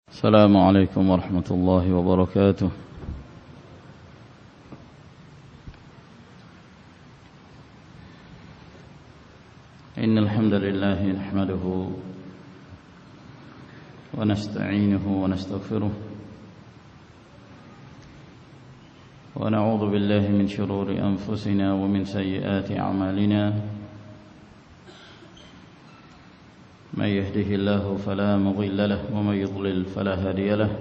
السلام عليكم ورحمة الله وبركاته. إن الحمد لله نحمده ونستعينه ونستغفره ونعوذ بالله من شرور أنفسنا ومن سيئات أعمالنا. من يهده الله فلا مضل له ومن يضلل فلا هادي له.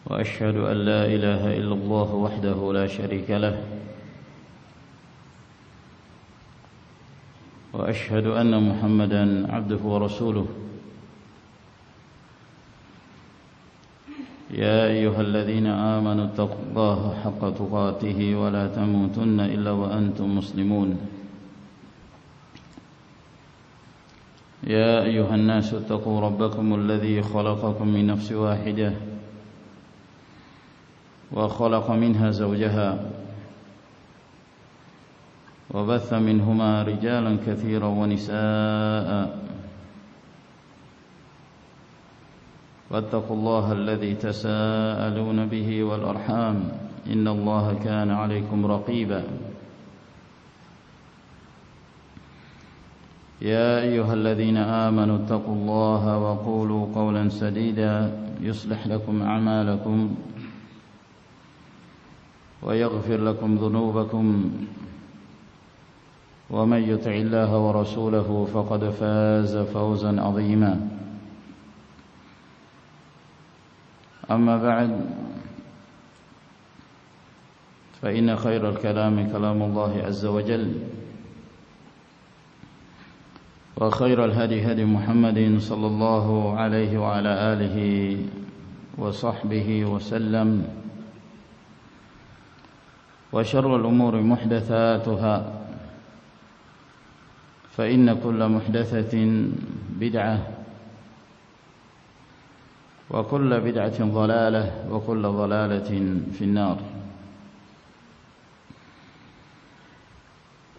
وأشهد أن لا إله إلا الله وحده لا شريك له. وأشهد أن محمدا عبده ورسوله. يا أيها الذين آمنوا اتقوا الله حق تقاته ولا تموتن إلا وأنتم مسلمون. يا أيها الناس اتقوا ربكم الذي خلقكم من نفس واحدة وخلق منها زوجها وبث منهما رجالا كثيرا ونساء. واتقوا الله الذي تساءلون به والأرحام إن الله كان عليكم رقيبا. يا أيها الذين آمنوا اتقوا الله وقولوا قولا سديدا يصلح لكم أعمالكم ويغفر لكم ذنوبكم ومن يطع الله ورسوله فقد فاز فوزا عظيما. أما بعد فإن خير الكلام كلام الله عز وجل وخير الهدي هدي محمد صلى الله عليه وعلى آله وصحبه وسلم. وشر الأمور محدثاتها فإن كل محدثة بدعة وكل بدعة ضلالة وكل ضلالة في النار.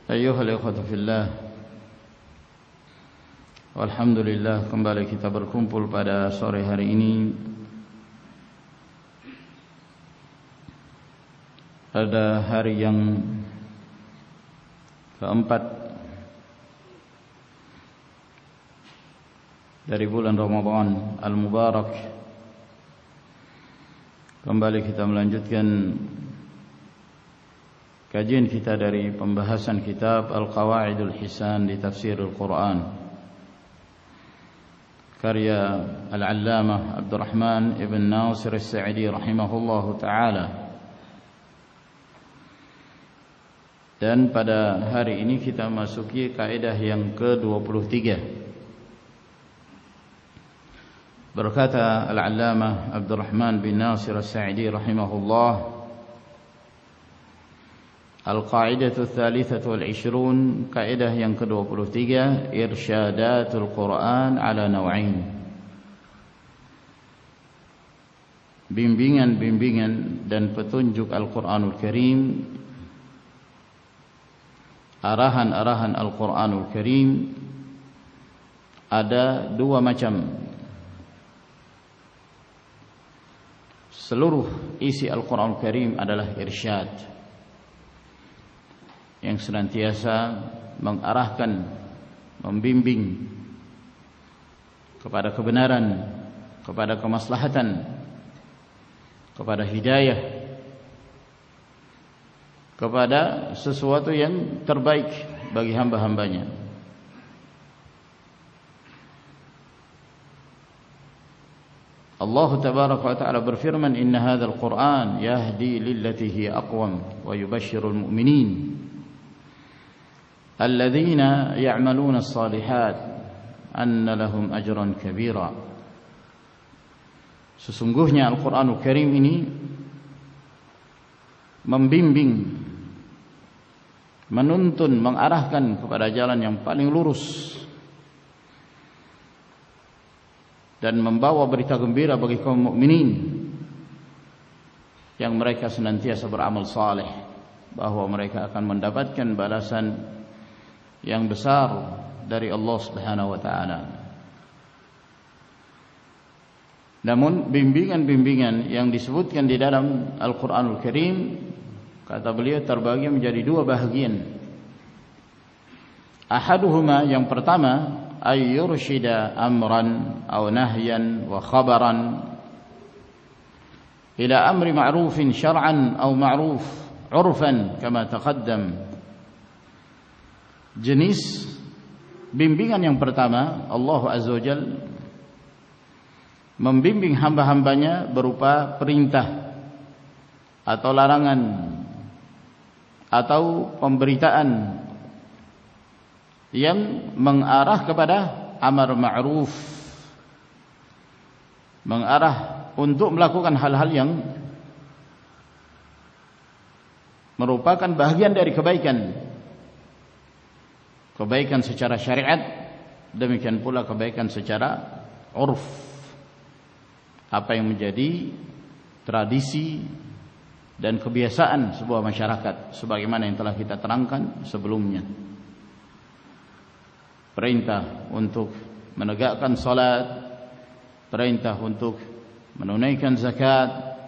أيها الإخوة في الله, alhamdulillah kembali kita berkumpul pada sore hari ini pada hari yang keempat dari bulan Ramadan Al-Mubarak. Kembali kita melanjutkan kajian kita dari pembahasan kitab Al-Qawaidul Hisan di Tafsir Al-Quran karya Al-Allamah Abdurrahman Ibn Nasir As-Sa'idi rahimahullahu ta'ala. Dan pada hari ini kita masuki kaidah yang ke-23. Berkata Al-Allamah Abdurrahman bin Nasir As-Sa'idi rahimahullah, Al-Qa'idatu Thalithatu Wal-Ishrun, kaidah yang ke-23, Irsyadatul Quran ala naw'ain. Bimbingan-bimbingan dan petunjuk Al-Quranul Karim, arahan-arahan Al-Quranul Karim ada dua macam. Seluruh isi Al-Quranul Karim adalah irsyad yang senantiasa mengarahkan, membimbing kepada kebenaran, kepada kemaslahatan, kepada hidayah, kepada sesuatu yang terbaik bagi hamba-hambanya. Allah tabaraka wa ta'ala berfirman, Inna hadzal Qur'an yahdi lillati hiya aqwam wa yubashshirul mu'minin alladzina ya'maluna as-salihat anna lahum ajran kabira. Sesungguhnya Al-Qur'anul Karim ini membimbing, menuntun, mengarahkan kepada jalan yang paling lurus dan membawa berita gembira bagi kaum mukminin yang mereka senantiasa beramal saleh, bahwa mereka akan mendapatkan balasan yang besar dari Allah Subhanahu wa taala. Namun bimbingan-bimbingan yang disebutkan di dalam Al-Qur'anul Karim, kata beliau, terbagi menjadi dua bahagian. Ahaduhuma, yang pertama, ayyurshida amran aw nahyan wa khabaran ila amri ma'rufin syar'an aw ma'ruf urfan kama taqaddam. Jenis bimbingan yang pertama, Allah Azza wa Jalla membimbing hamba-hambanya berupa perintah atau larangan atau pemberitaan yang mengarah kepada amar ma'ruf, mengarah untuk melakukan hal-hal yang merupakan bahagian dari kebaikan, kebaikan secara syariat, demikian pula kebaikan secara urf, apa yang menjadi tradisi dan kebiasaan sebuah masyarakat, sebagaimana yang telah kita terangkan sebelumnya. Perintah untuk menegakkan salat, perintah untuk menunaikan zakat,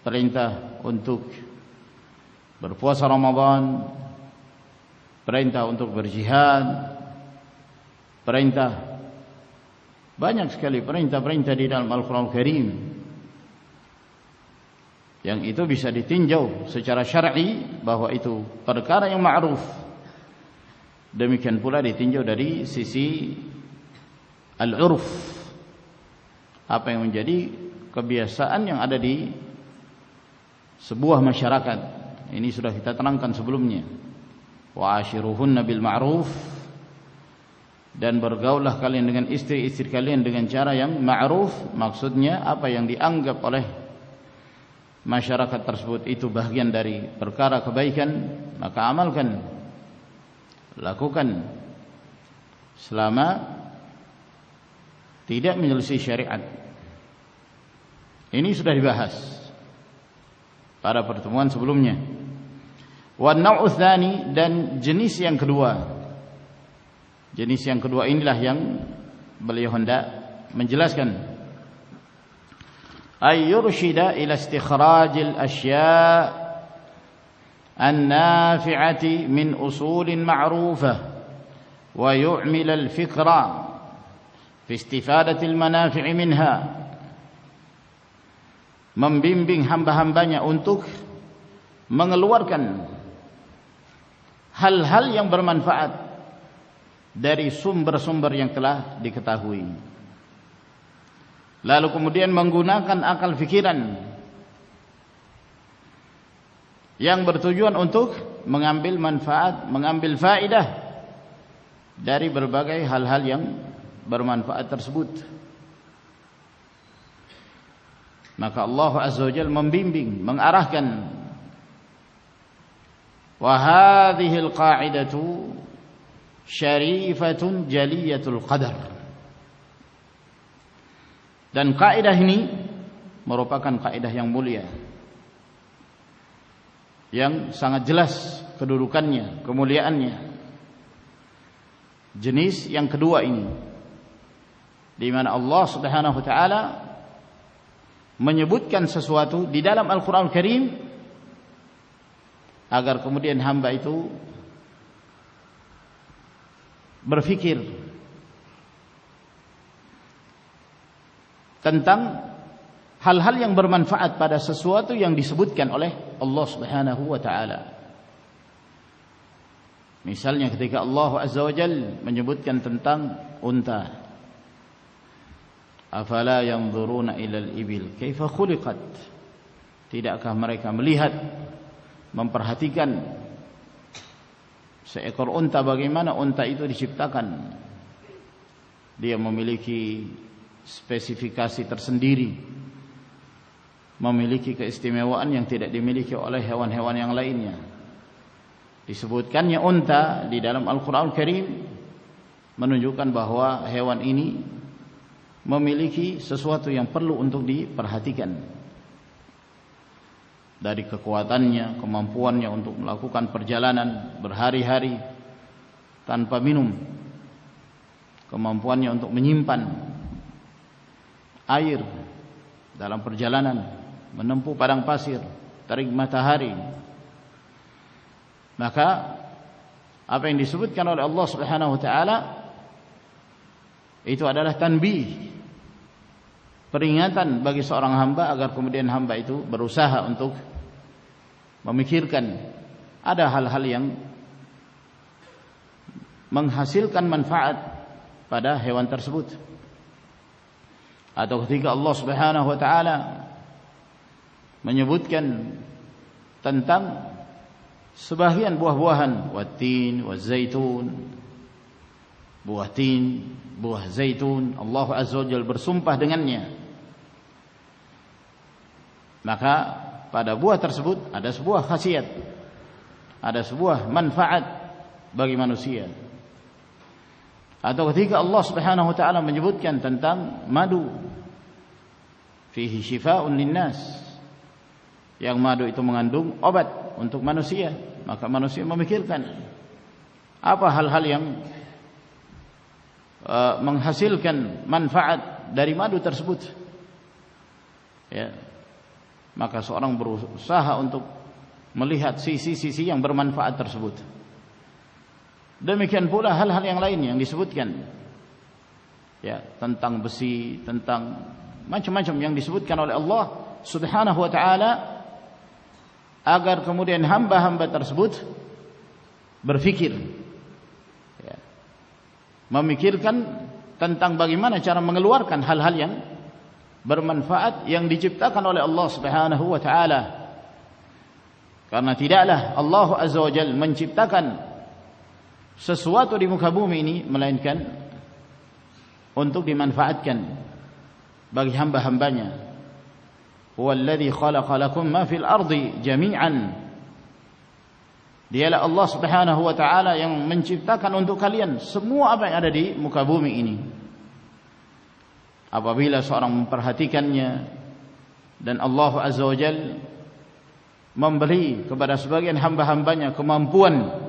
perintah untuk berpuasa Ramadan, perintah untuk berjihad, perintah, banyak sekali perintah-perintah di dalam Al-Qur'an Al-Karim yang itu bisa ditinjau secara syar'i bahwa itu perkara yang ma'ruf. Demikian pula ditinjau dari sisi al-urf, apa yang menjadi kebiasaan yang ada di sebuah masyarakat. Ini sudah kita terangkan sebelumnya. Wa ashiruhunna bil ma'ruf, dan bergaullah kalian dengan istri-istri kalian dengan cara yang ma'ruf. Maksudnya apa yang dianggap oleh masyarakat tersebut itu bagian dari perkara kebaikan, maka amalkan, lakukan, selama tidak menyelisih syariat. Ini sudah dibahas pada pertemuan sebelumnya. Wan naw'u tsani, dan jenis yang kedua. Jenis yang kedua inilah yang beliau hendak menjelaskan. Ay yurshida ila istikhrajil asya' النافعة من أصول معروفة ويعمل الفكرة في استفادة المنافع منها. Membimbing hamba-hambanya untuk mengeluarkan hal-hal yang bermanfaat dari sumber-sumber yang telah diketahui, lalu kemudian menggunakan akal fikiran yang bertujuan untuk mengambil manfaat, mengambil faedah dari berbagai hal-hal yang bermanfaat tersebut. Maka Allah Azza wa Jalla membimbing, mengarahkan. Wa hadhil qa'idatu syarifatun jaliyatul qadar. Dan kaidah ini merupakan kaidah yang mulia, yang sangat jelas kedudukannya, kemuliaannya. Jenis yang kedua ini, di mana Allah Subhanahu wa taala menyebutkan sesuatu di dalam Al-Qur'an Al-Karim agar kemudian hamba itu berfikir tentang hal-hal yang bermanfaat pada sesuatu yang disebutkan oleh Allah Subhanahu wa taala. Misalnya ketika Allah Azza wa Jalla menyebutkan tentang unta. Afala yanzuruna ilal ibil kaifa khuliqat. Tidakkah mereka melihat, memperhatikan seekor unta, bagaimana unta itu diciptakan? Dia memiliki spesifikasi tersendiri, memiliki keistimewaan yang tidak dimiliki oleh hewan-hewan yang lainnya. Disebutkannya unta di dalam Al-Qur'an Al-Karim menunjukkan bahwa hewan ini memiliki sesuatu yang perlu untuk diperhatikan, dari kekuatannya, kemampuannya untuk melakukan perjalanan berhari-hari tanpa minum, kemampuannya untuk menyimpan air dalam perjalanan menempuh padang pasir, terik matahari, maka apa yang disebutkan oleh Allah Subhanahu wa taala itu adalah tanbih, peringatan bagi seorang hamba agar kemudian hamba itu berusaha untuk memikirkan ada hal-hal yang menghasilkan manfaat pada hewan tersebut. Atau ketika Allah Subhanahu wa taala menyebutkan tentang sebagian buah-buahan, watin, wazaitun, buah tin, buah zaitun, Allah Azza wa Jalla bersumpah dengannya. Maka pada buah tersebut ada sebuah khasiat, ada sebuah manfaat bagi manusia. Atau ketika Allah Subhanahu wa taala menyebutkan tentang madu, fihi shifaa'un linnas, yang madu itu mengandung obat untuk manusia, maka manusia memikirkan apa hal-hal yang menghasilkan manfaat dari madu tersebut. Ya. Maka seorang berusaha untuk melihat sisi-sisi yang bermanfaat tersebut. Demikian pula hal-hal yang lain yang disebutkan, ya, tentang besi, tentang macam-macam yang disebutkan oleh Allah Subhanahu wa taala, agar kemudian hamba-hamba tersebut berfikir, ya, memikirkan tentang bagaimana cara mengeluarkan hal-hal yang bermanfaat yang diciptakan oleh Allah Subhanahu wa taala. Karena tidaklah Allah Azza wa Jalla menciptakan sesuatu di muka bumi ini melainkan untuk dimanfaatkan bagi hamba-hambanya. Huwallazi khalaqa lakum ma fil ardi jami'an. Dialah Allah Subhanahu wa taala yang menciptakan untuk kalian semua apa yang ada di muka bumi ini. Apabila seorang memperhatikannya dan Allah Azza wa Jalla memberi kepada sebagian hamba-hambanya kemampuan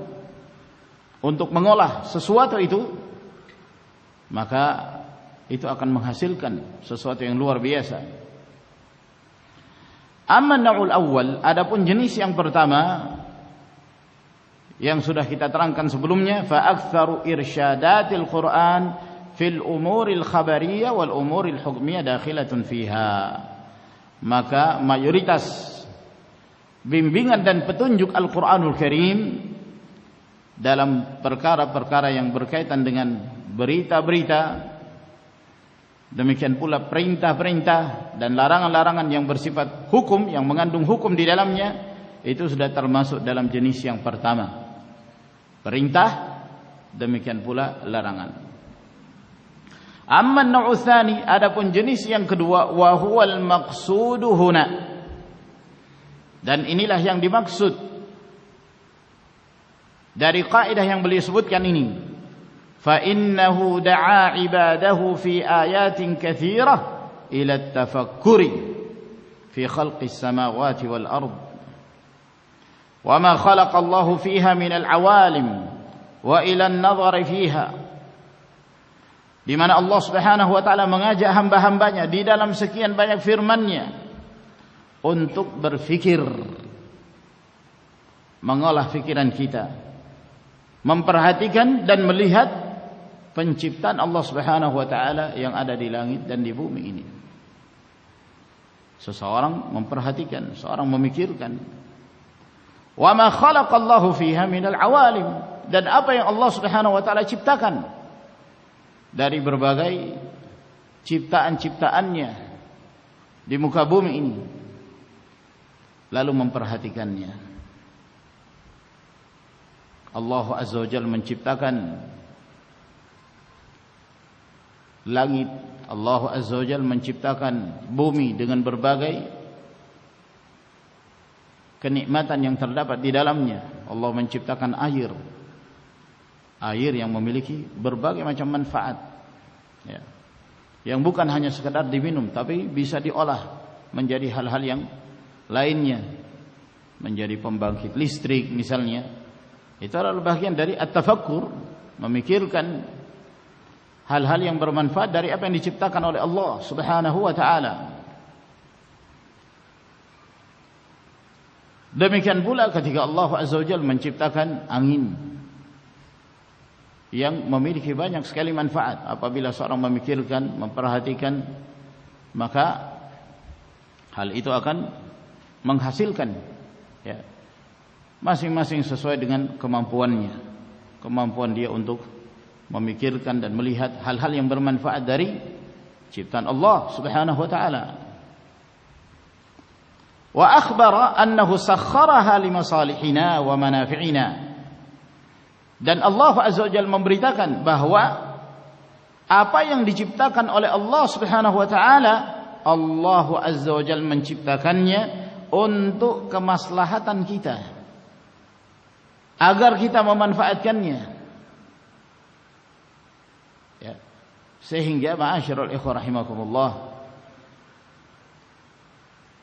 untuk mengolah sesuatu itu, maka itu akan menghasilkan sesuatu yang luar biasa. Amma an-naw'ul awwal, adapun jenis yang pertama yang sudah kita terangkan sebelumnya, fa aktsaru irsyadatil Qur'an fil umuril khabariyah wal umuril hukmiyah dakhilatun fiha. Maka mayoritas bimbingan dan petunjuk Al-Qur'anul Karim dalam perkara-perkara yang berkaitan dengan berita-berita, demikian pula perintah-perintah dan larangan-larangan yang bersifat hukum, yang mengandung hukum di dalamnya, itu sudah termasuk dalam jenis yang pertama, perintah, demikian pula larangan. Amma an-naw'u tsani, adapun jenis yang kedua, wa huwal maqsudu huna, dan inilah yang dimaksud dari kaidah yang beliau sebutkan ini, fa innahu da'a ibadahu fi ayatin katsirah ila at-tafakkuri fi khalqis samawati wal ard wa ma khalaqa Allahu fiha min al-awalim wa ila an-nadhari fiha, di mana Allah Subhanahu wa taala mengajak hamba-hambanya di dalam sekian banyak firman-Nya untuk berfikir, mengolah pikiran kita, memperhatikan dan melihat penciptaan Allah Subhanahu wa taala yang ada di langit dan di bumi ini. Seseorang memperhatikan, seorang memikirkan, wa ma khalaqallahu fiha minal awalim, dan apa yang Allah Subhanahu wa taala ciptakan dari berbagai ciptaan-ciptaannya di muka bumi ini, lalu memperhatikannya. Allah Azza wa Jalla menciptakan langit, Allah Azza wa Jalla menciptakan bumi dengan berbagai kenikmatan yang terdapat di dalamnya. Allah menciptakan air yang memiliki berbagai macam manfaat, ya, yang bukan hanya sekedar diminum, tapi bisa diolah menjadi hal-hal yang lainnya, menjadi pembangkit listrik misalnya. Itu adalah bagian dari at-tafakkur, memikirkan hal-hal yang bermanfaat dari apa yang diciptakan oleh Allah Subhanahu wa taala. Demikian pula ketika Allah Azza wa Jalla menciptakan angin yang memiliki banyak sekali manfaat. Apabila seorang memikirkan, memperhatikan, maka hal itu akan menghasilkan, ya, masing-masing sesuai dengan kemampuannya, kemampuan dia untuk memikirkan dan melihat hal-hal yang bermanfaat dari ciptaan Allah Subhanahu wa taala. Wa akhbara annahu sakhkharaha limasalihina wa manafi'ina. Dan Allah Azza wa Jalla memberitakan bahwa apa yang diciptakan oleh Allah Subhanahu wa taala, Allah Azza wa Jalla menciptakannya untuk kemaslahatan kita, agar kita memanfaatkannya. Ya. Sehingga ma'asyiral ikhwah rahimakumullah,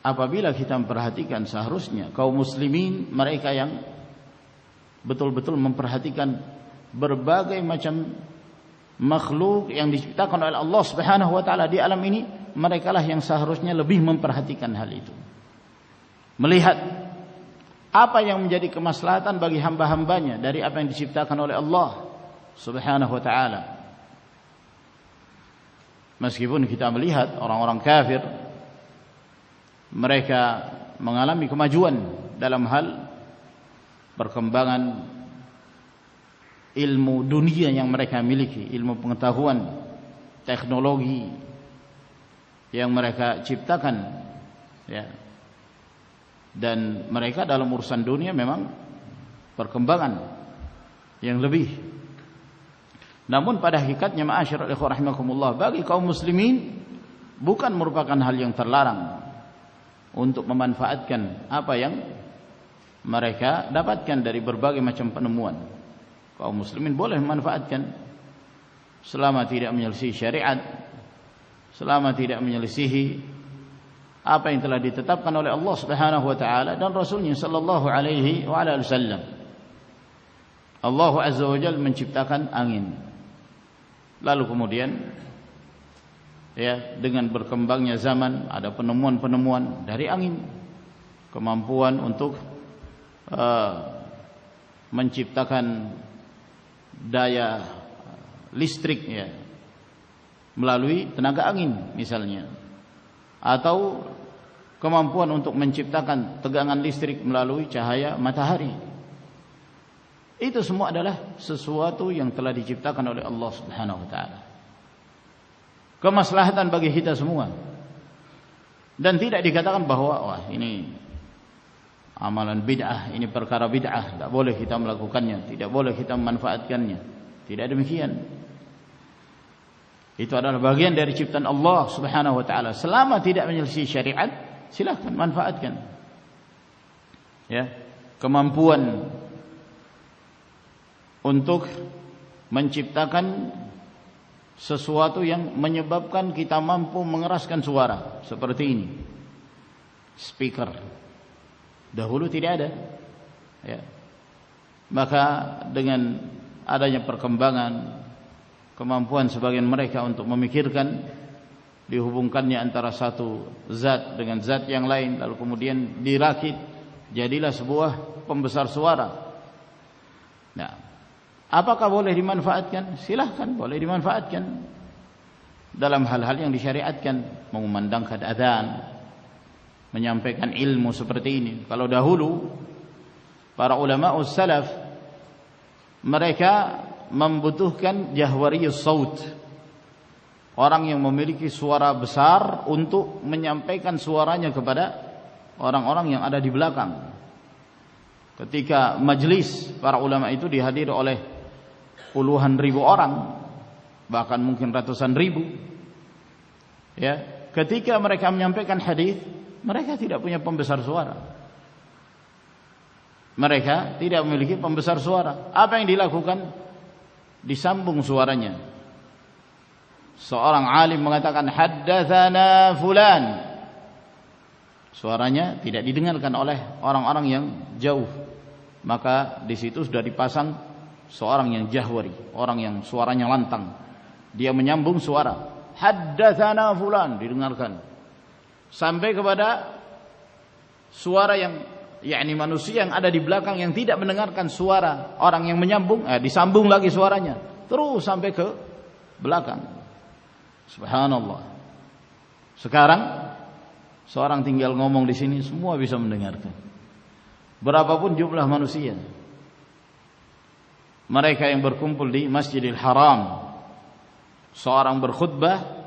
apabila kita memperhatikan, seharusnya kaum muslimin, mereka yang betul-betul memperhatikan berbagai macam makhluk yang diciptakan oleh Allah Subhanahu wa taala di alam ini, merekalah yang seharusnya lebih memperhatikan hal itu. Melihat apa yang menjadi kemaslahatan bagi hamba-hambanya dari apa yang diciptakan oleh Allah Subhanahu wa taala. Meskipun kita melihat orang-orang kafir, mereka mengalami kemajuan dalam hal perkembangan ilmu dunia yang mereka miliki, ilmu pengetahuan, teknologi yang mereka ciptakan, ya. Dan mereka dalam urusan dunia memang perkembangan yang lebih. Namun pada hakikatnya ma'asyiral ikhwah rahimakumullah, bagi kaum muslimin bukan merupakan hal yang terlarang untuk memanfaatkan apa yang mereka dapatkan dari berbagai macam penemuan. Kaum muslimin boleh memanfaatkan selama tidak menyelisihi syariat, selama tidak menyelisihi apa yang telah ditetapkan oleh Allah Subhanahu wa taala dan Rasulnya sallallahu alaihi wa ala wasallam. Allah Azza wa Jalla menciptakan angin. Lalu kemudian, ya, dengan berkembangnya zaman ada penemuan-penemuan dari angin, kemampuan untuk menciptakan daya listrik, ya, melalui tenaga angin misalnya, atau kemampuan untuk menciptakan tegangan listrik melalui cahaya matahari. Itu semua adalah sesuatu yang telah diciptakan oleh Allah Subhanahu wa taala, kemaslahatan bagi kita semua. Dan tidak dikatakan bahwa wah, ini amalan bid'ah, ini perkara bid'ah, tidak boleh kita melakukannya, tidak boleh kita memanfaatkannya. Tidak demikian. Itu adalah bagian dari ciptaan Allah Subhanahu wa taala. Selama tidak menyelisih syariat, silahkan manfaatkan. Ya, kemampuan untuk menciptakan sesuatu yang menyebabkan kita mampu mengeraskan suara seperti ini, speaker. Dahulu tidak ada, ya. Maka dengan adanya perkembangan, kemampuan sebagian mereka untuk memikirkan, dihubungkannya antara satu zat dengan zat yang lain, lalu kemudian dirakit, jadilah sebuah pembesar suara. Nah, apakah boleh dimanfaatkan? Silahkan, boleh dimanfaatkan dalam hal-hal yang disyariatkan, mengumandangkan adzan, menyampaikan ilmu seperti ini. Kalau dahulu para ulama salaf, mereka membutuhkan jahwariyus saut, orang yang memiliki suara besar untuk menyampaikan suaranya kepada orang-orang yang ada di belakang. Ketika majelis para ulama itu dihadiri oleh puluhan ribu orang, bahkan mungkin ratusan ribu, ya, ketika mereka menyampaikan hadis, mereka tidak punya pembesar suara. Mereka tidak memiliki pembesar suara. Apa yang dilakukan? Disambung suaranya. Seorang alim mengatakan haddatsana fulan, suaranya tidak didengarkan oleh orang-orang yang jauh. Maka di situ sudah dipasang seorang yang jahwari, orang yang suaranya lantang. Dia menyambung suara, haddatsana fulan, didengarkan sampai kepada suara yakni manusia yang ada di belakang yang tidak mendengarkan suara orang yang menyambung, disambung lagi suaranya terus sampai ke belakang. Subhanallah. Sekarang seorang tinggal ngomong di sini semua bisa mendengarkan. Berapapun jumlah manusia. Mereka yang berkumpul di Masjidil Haram, seorang berkhutbah,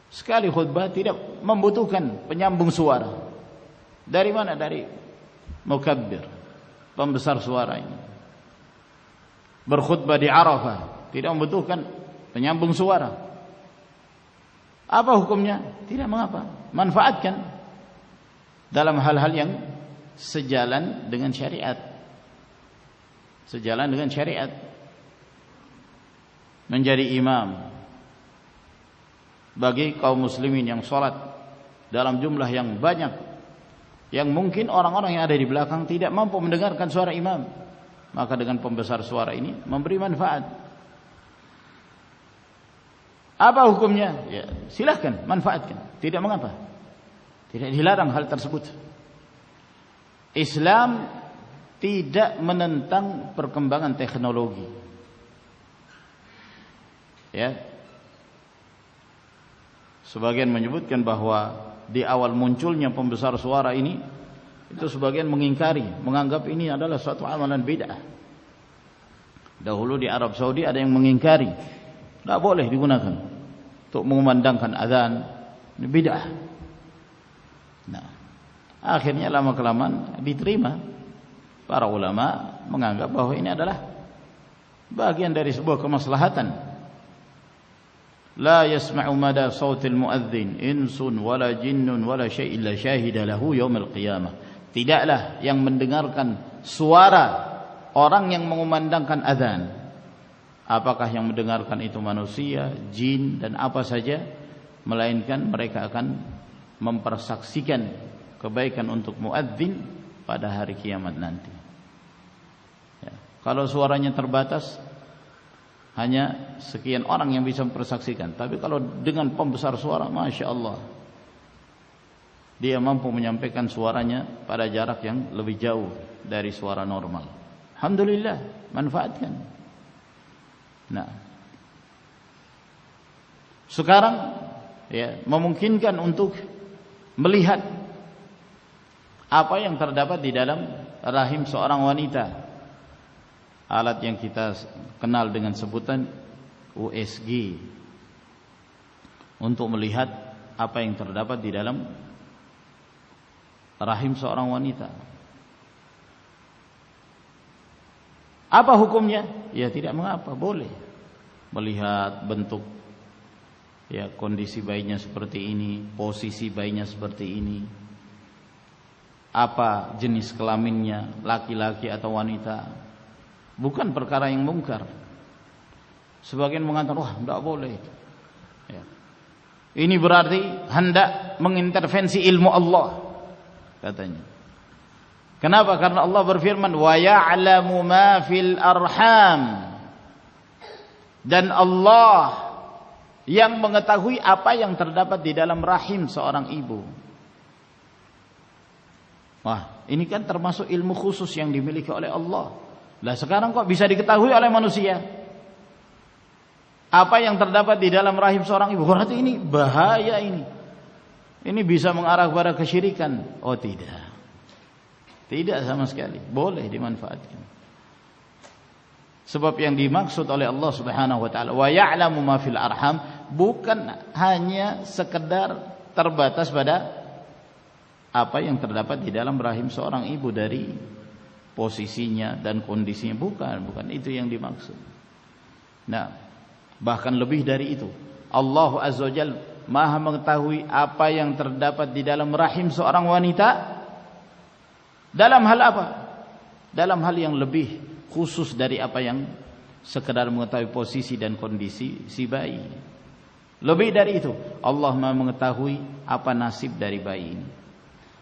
sekali khutbah tidak membutuhkan penyambung suara. Dari mana? Dari mukabbir, pembesar suara ini. Berkhutbah di Arafah tidak membutuhkan penyambung suara. Apa hukumnya? Tidak mengapa. Manfaatkan dalam hal-hal yang sejalan dengan syariat. Sejalan dengan syariat. Menjadi imam bagi kaum muslimin yang sholat dalam jumlah yang banyak, yang mungkin orang-orang yang ada di belakang tidak mampu mendengarkan suara imam, maka dengan pembesar suara ini memberi manfaat. Apa hukumnya? Ya, silahkan manfaatkan, tidak mengapa, tidak dilarang hal tersebut. Islam tidak menentang perkembangan teknologi. Ya. Sebagian menyebutkan bahwa di awal munculnya pembesar suara ini, itu sebagian mengingkari, menganggap ini adalah suatu amalan bid'ah. Dahulu di Arab Saudi ada yang mengingkari, tidak boleh digunakan untuk mengumandangkan azan, ini bid'ah. Nah, akhirnya lama-kelamaan diterima. Para ulama menganggap bahwa ini adalah bagian dari sebuah kemaslahatan. La yasma'u mada sautil muadzin insun wala jinnun wala syai' illa syahida lahu yaumil qiyamah. Tidaklah yang mendengarkan suara orang yang mengumandangkan azan, apakah yang mendengarkan itu manusia, jin dan apa saja, melainkan mereka akan mempersaksikan kebaikan untuk muadzin pada hari kiamat nanti. Ya. Kalau suaranya terbatas, hanya sekian orang yang bisa mempersaksikan. Tapi kalau dengan pembesar suara, Masya Allah, dia mampu menyampaikan suaranya pada jarak yang lebih jauh dari suara normal. Alhamdulillah, manfaatkan. Nah, sekarang ya, memungkinkan untuk melihat apa yang terdapat di dalam rahim seorang wanita. Alat yang kita kenal dengan sebutan USG, untuk melihat apa yang terdapat di dalam rahim seorang wanita. Apa hukumnya? Ya tidak mengapa, boleh melihat bentuk, ya, kondisi bayinya seperti ini, posisi bayinya seperti ini, apa jenis kelaminnya, laki-laki atau wanita. Bukan perkara yang mungkar. Sebagian mengatakan, wah, tidak boleh. Ya. Ini berarti hendak mengintervensi ilmu Allah, katanya. Kenapa? Karena Allah berfirman, wa ya'lamu ma fil arham. Dan Allah yang mengetahui apa yang terdapat di dalam rahim seorang ibu. Wah, ini kan termasuk ilmu khusus yang dimiliki oleh Allah. Lah sekarang kok bisa diketahui oleh manusia apa yang terdapat di dalam rahim seorang ibu? Berarti ini bahaya ini. Ini bisa mengarah kepada kesyirikan. Oh tidak. Tidak sama sekali. Boleh dimanfaatkan. Sebab yang dimaksud oleh Allah Subhanahu wa taala, wa ya'lamu ma fil arham, bukan hanya sekedar terbatas pada apa yang terdapat di dalam rahim seorang ibu dari posisinya dan kondisinya, bukan itu yang dimaksud. Nah, bahkan lebih dari itu. Allah Azza wa Jalla Maha mengetahui apa yang terdapat di dalam rahim seorang wanita. Dalam hal apa? Dalam hal yang lebih khusus dari apa yang sekedar mengetahui posisi dan kondisi si bayi. Lebih dari itu, Allah Maha mengetahui apa nasib dari bayi ini.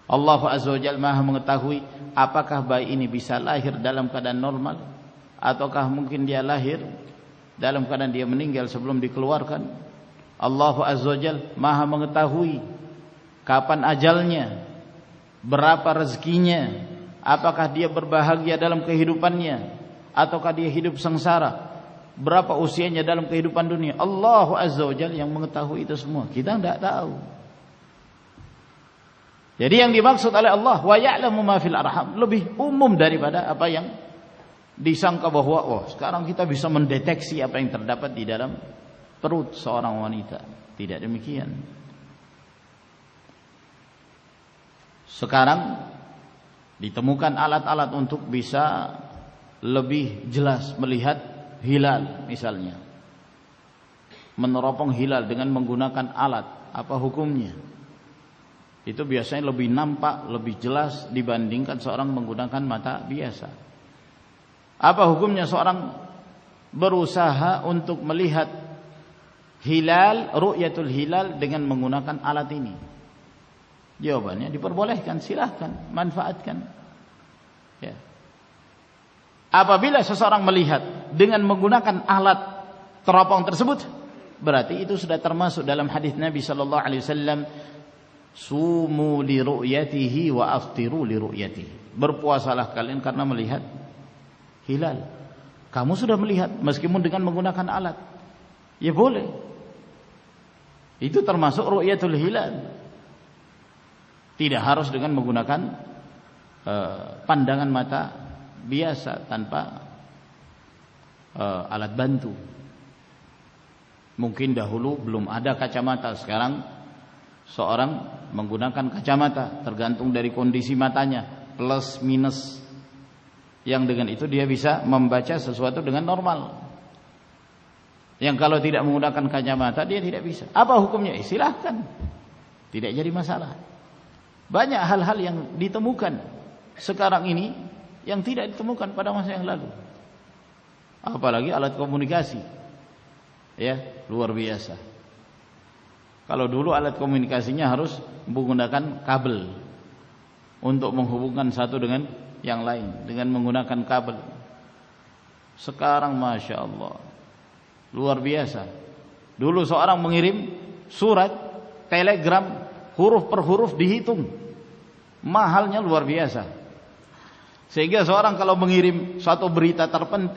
Allah Azza wa Jalla Maha mengetahui apakah bayi ini bisa lahir dalam keadaan normal, ataukah mungkin dia lahir dalam keadaan dia meninggal sebelum dikeluarkan. Allah Azza wa Jalla Maha mengetahui kapan ajalnya, berapa rezekinya, apakah dia berbahagia dalam kehidupannya ataukah dia hidup sengsara, berapa usianya dalam kehidupan dunia. Allah Azza wa Jalla yang mengetahui itu semua, kita tidak tahu. Jadi yang dimaksud oleh Allah wa ya'lamu ma fil arham lebih umum daripada apa yang disangka bahwa sekarang kita bisa mendeteksi apa yang terdapat di dalam perut seorang wanita. Tidak demikian. Sekarang ditemukan alat-alat untuk bisa lebih jelas melihat hilal misalnya. Meneropong hilal dengan menggunakan alat, apa hukumnya? Itu biasanya lebih nampak, lebih jelas dibandingkan seorang menggunakan mata biasa. Apa hukumnya seorang berusaha untuk melihat hilal, ru'yatul hilal dengan menggunakan alat ini? Jawabannya diperbolehkan, silahkan, manfaatkan. Ya. Apabila seseorang melihat dengan menggunakan alat teropong tersebut, berarti itu sudah termasuk dalam hadis Nabi sallallahu alaihi wasallam, sumu li ru'yatihi wa aftiru li ru'yatihi. Berpuasalah kalian karena melihat hilal. Kamu sudah melihat meskipun dengan menggunakan alat. Ya boleh. Itu termasuk ru'yatul hilal. Tidak harus dengan menggunakan pandangan mata biasa tanpa alat bantu. Mungkin dahulu belum ada kacamata, sekarang seorang menggunakan kacamata, tergantung dari kondisi matanya, plus minus, yang dengan itu dia bisa membaca sesuatu dengan normal. Yang kalau tidak menggunakan kacamata dia tidak bisa. Apa hukumnya? Silahkan, tidak jadi masalah. Banyak hal-hal yang ditemukan sekarang ini yang tidak ditemukan pada masa yang lalu. Apalagi alat komunikasi, ya luar biasa. Kalau dulu alat komunikasinya harus menggunakan kabel untuk menghubungkan satu dengan yang lain dengan menggunakan kabel. Sekarang Masya Allah luar biasa. Dulu seorang mengirim surat, telegram, huruf per huruf dihitung, mahalnya luar biasa. Sehingga seorang kalau mengirim suatu berita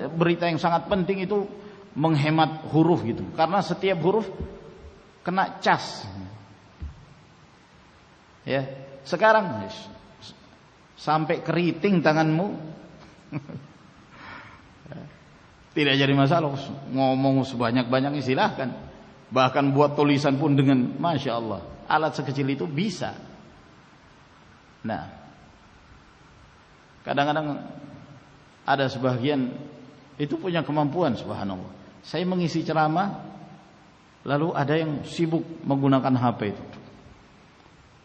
berita yang sangat penting itu menghemat huruf gitu, karena setiap huruf kena cas. Ya, sekarang sampai keriting tanganmu tidak jadi masalah. Ngomong sebanyak-banyaknya silahkan. Bahkan buat tulisan pun dengan Masya Allah, alat sekecil itu bisa. Nah, kadang-kadang ada sebagian itu punya kemampuan, subhanallah. Saya mengisi ceramah, lalu ada yang sibuk menggunakan HP itu.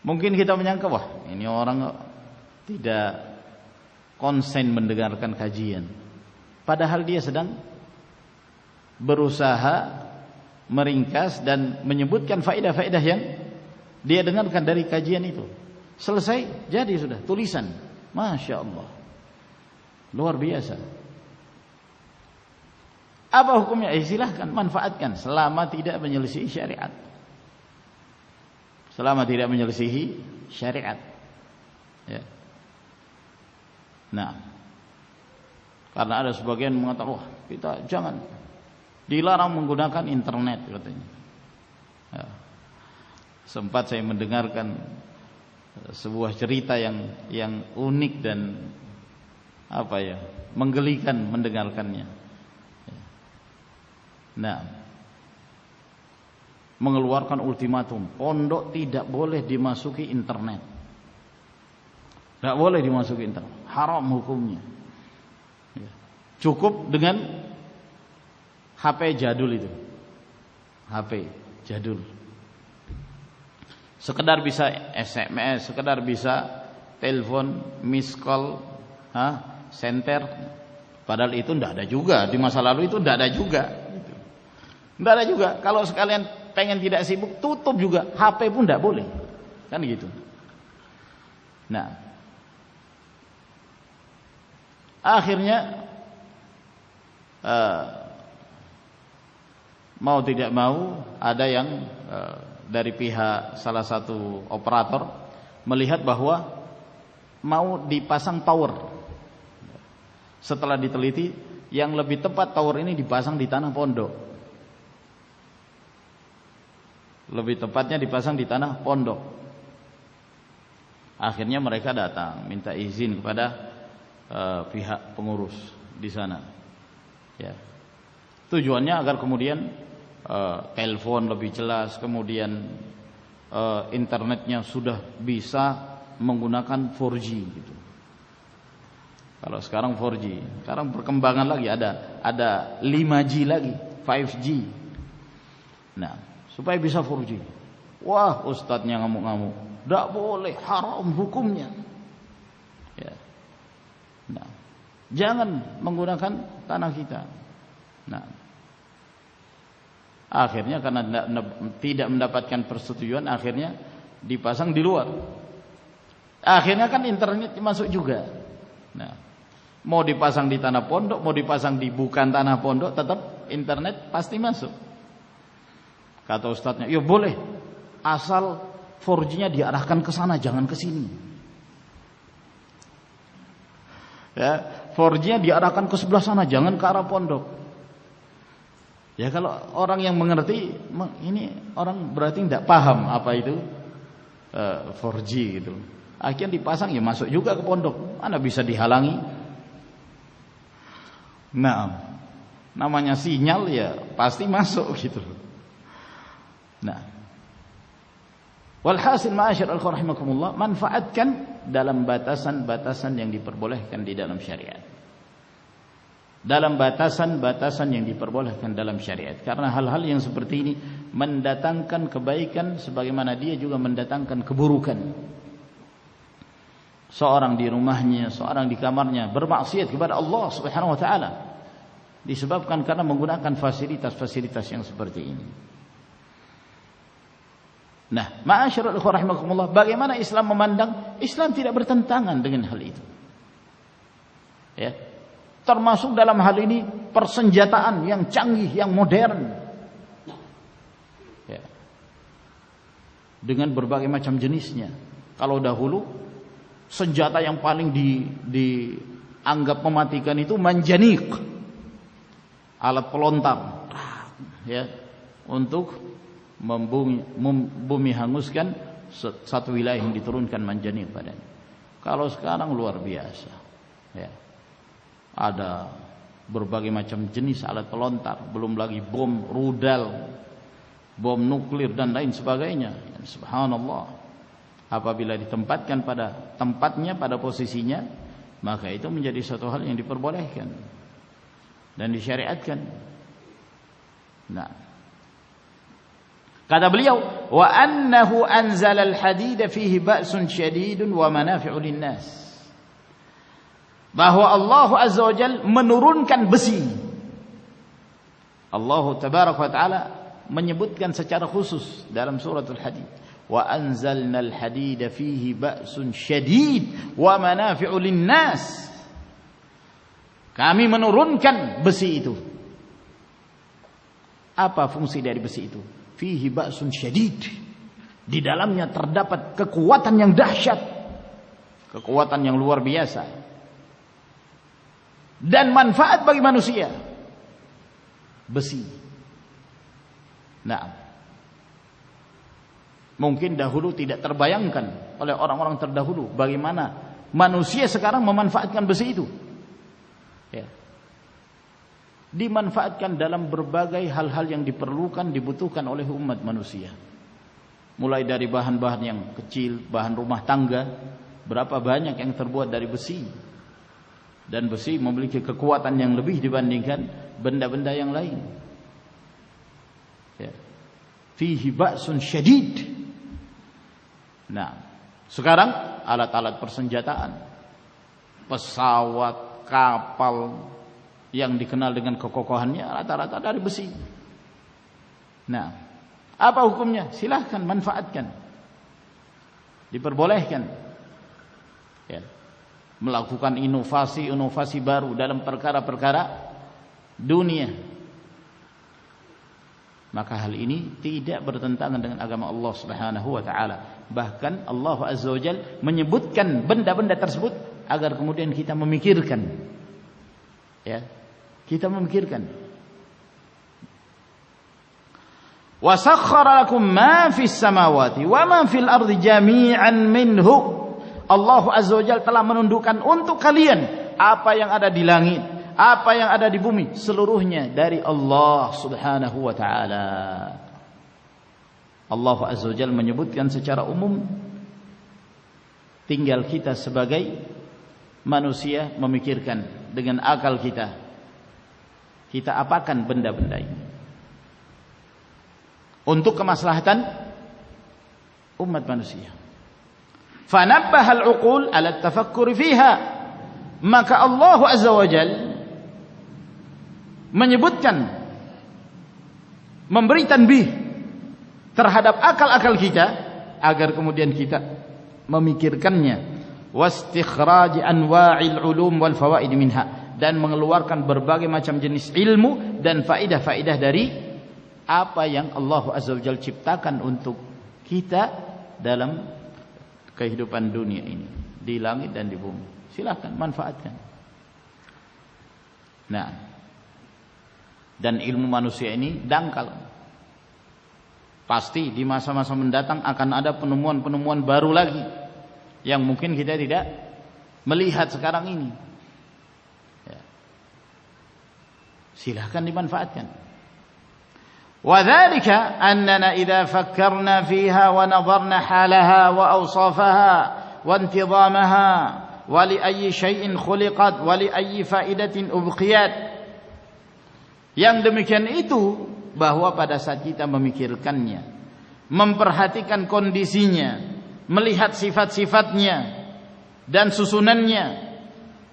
Mungkin kita menyangka, wah ini orang tidak konsen mendengarkan kajian. Padahal dia sedang berusaha meringkas dan menyebutkan faedah-faedah yang dia dengarkan dari kajian itu. Selesai, jadi sudah tulisan. Masya Allah, luar biasa. Apa hukumnya? Silahkan, manfaatkan selama tidak menyelisihi syariat. Selama tidak menyelisihi syariat. Ya. Nah, karena ada sebagian mengatakan, wah kita jangan, dilarang menggunakan internet katanya. Ya. Sempat saya mendengarkan sebuah cerita yang unik dan menggelikan mendengarkannya. Nah, mengeluarkan ultimatum, pondok tidak boleh dimasuki internet. Tidak boleh dimasuki internet, haram hukumnya. Cukup dengan HP jadul itu, HP jadul. Sekedar bisa SMS, sekedar bisa telepon, miss call, senter. Padahal itu tidak ada juga di masa lalu, itu tidak ada juga. Tidak ada juga. Kalau sekalian pengen tidak sibuk, tutup juga. HP pun tidak boleh, kan gitu. Nah, akhirnya mau tidak mau ada yang dari pihak salah satu operator melihat bahwa mau dipasang tower. Setelah diteliti, yang lebih tepat tower ini dipasang di tanah pondok. Lebih tepatnya dipasang di tanah pondok. Akhirnya mereka datang minta izin kepada pihak pengurus di sana. Ya. Tujuannya agar kemudian telepon lebih jelas, kemudian internetnya sudah bisa menggunakan 4G gitu. Kalau sekarang 4G, sekarang perkembangan lagi ada 5G lagi, 5G. Nah, supaya bisa 4G. Wah, ustadznya ngamuk-ngamuk. Tidak boleh, haram hukumnya. Ya. Nah, jangan menggunakan tanah kita. Nah, akhirnya karena tidak mendapatkan persetujuan, akhirnya dipasang di luar. Akhirnya kan internet masuk juga. Nah, mau dipasang di tanah pondok, mau dipasang di bukan tanah pondok, tetap internet pasti masuk. Kata ustadznya, ya boleh, asal 4G-nya diarahkan ke sana, jangan ke sini. Ya, 4G-nya diarahkan ke sebelah sana, jangan ke arah pondok. Ya kalau orang yang mengerti, ini orang berarti tidak paham apa itu 4G gitu. Akhirnya dipasang, ya masuk juga ke pondok, mana bisa dihalangi. Nah, namanya sinyal ya pasti masuk gitu. Nah, walhasil ma'asyar al-rahimakumullah, manfaatkan dalam batasan-batasan yang diperbolehkan di dalam syariat. Dalam batasan-batasan yang diperbolehkan dalam syariat. Karena hal-hal yang seperti ini mendatangkan kebaikan sebagaimana dia juga mendatangkan keburukan. Seorang di rumahnya, seorang di kamarnya bermaksiat kepada Allah Subhanahu wa taala disebabkan karena menggunakan fasilitas-fasilitas yang seperti ini. Nah, ma'asyiral ikhwah rahimakumullah, bagaimana Islam memandang? Islam tidak bertentangan dengan hal itu. Ya. Termasuk dalam hal ini persenjataan yang canggih, yang modern. Ya. Dengan berbagai macam jenisnya. Kalau dahulu senjata yang paling dianggap mematikan itu manjanik, alat pelontar, ya, untuk membumi hanguskan satu wilayah yang diturunkan manjanik padanya. Kalau sekarang luar biasa, ya, ada berbagai macam jenis alat pelontar, belum lagi bom rudal, bom nuklir dan lain sebagainya. Subhanallah. Apabila ditempatkan pada tempatnya, pada posisinya, maka itu menjadi suatu hal yang diperbolehkan dan disyariatkan. Nah, kata beliau, wa annahu anzala al-hadid fihi ba'sun syadidun wa manafi'u lin-nas. Bahwa Allah Azza wa Jalla menurunkan besi. Allah Tabaraka wa Ta'ala menyebutkan secara khusus dalam suratul Hadid, wa anzalnal hadida fihi ba'sun syadid wa manafi'u lin-nas. Kami menurunkan besi itu. Apa fungsi dari besi itu? Fihi ba'sun syadid. Di dalamnya terdapat kekuatan yang dahsyat, kekuatan yang luar biasa, dan manfaat bagi manusia. Besi. Nah, mungkin dahulu tidak terbayangkan oleh orang-orang terdahulu bagaimana manusia sekarang memanfaatkan besi itu. Ya. Dimanfaatkan dalam berbagai hal-hal yang diperlukan, dibutuhkan oleh umat manusia. Mulai dari bahan-bahan yang kecil, bahan rumah tangga, berapa banyak yang terbuat dari besi. Dan besi memiliki kekuatan yang lebih dibandingkan benda-benda yang lain. Ya. Fihi ba'sun syadid. Nah, sekarang alat-alat persenjataan, pesawat, kapal yang dikenal dengan kekokohannya rata-rata dari besi. Nah, apa hukumnya? Silahkan manfaatkan, diperbolehkan, ya, melakukan inovasi-inovasi baru dalam perkara-perkara dunia. maka hal ini tidak bertentangan dengan agama Allah Subhanahu wa taala. Bahkan Allah Azza wa Jalla menyebutkan benda-benda tersebut agar kemudian kita memikirkan. Ya. Kita memikirkan. Wa sakhkhara lakum ma fis samawati wa ma fil ardi jami'an minhu. Allah Azza wa Jalla telah menundukkan untuk kalian apa yang ada di langit, apa yang ada di bumi, seluruhnya dari Allah Subhanahu wa taala. Allah Azza wa Jalla menyebutkan secara umum, tinggal kita sebagai manusia memikirkan dengan akal kita apakan benda-benda ini untuk kemaslahatan umat manusia. Fanabbaha al-uqul ala at-tafakkur fiha. Maka Allah Azza wa Jalla menyebutkan, memberi tanbih terhadap akal-akal kita agar kemudian kita memikirkannya. Wastikhraj anwa'il ulum wal fawaid minha, dan mengeluarkan berbagai macam jenis ilmu dan faidah-faidah dari apa yang Allah Azza wa Jalla ciptakan untuk kita dalam kehidupan dunia ini, di langit dan di bumi. Silakan manfaatkan. Nah, dan ilmu manusia ini dangkal. Pasti di masa-masa mendatang akan ada penemuan-penemuan baru lagi yang mungkin kita tidak melihat sekarang ini. Ya. Silakan dimanfaatkan. وذلك أننا إذا فكرنا فيها ونظرنا حالها وأوصافها وانتظامها ولأي شيء خلقت ولأي فائدة أبقيت. Yang demikian itu bahwa pada saat kita memikirkannya, memperhatikan kondisinya, melihat sifat-sifatnya dan susunannya,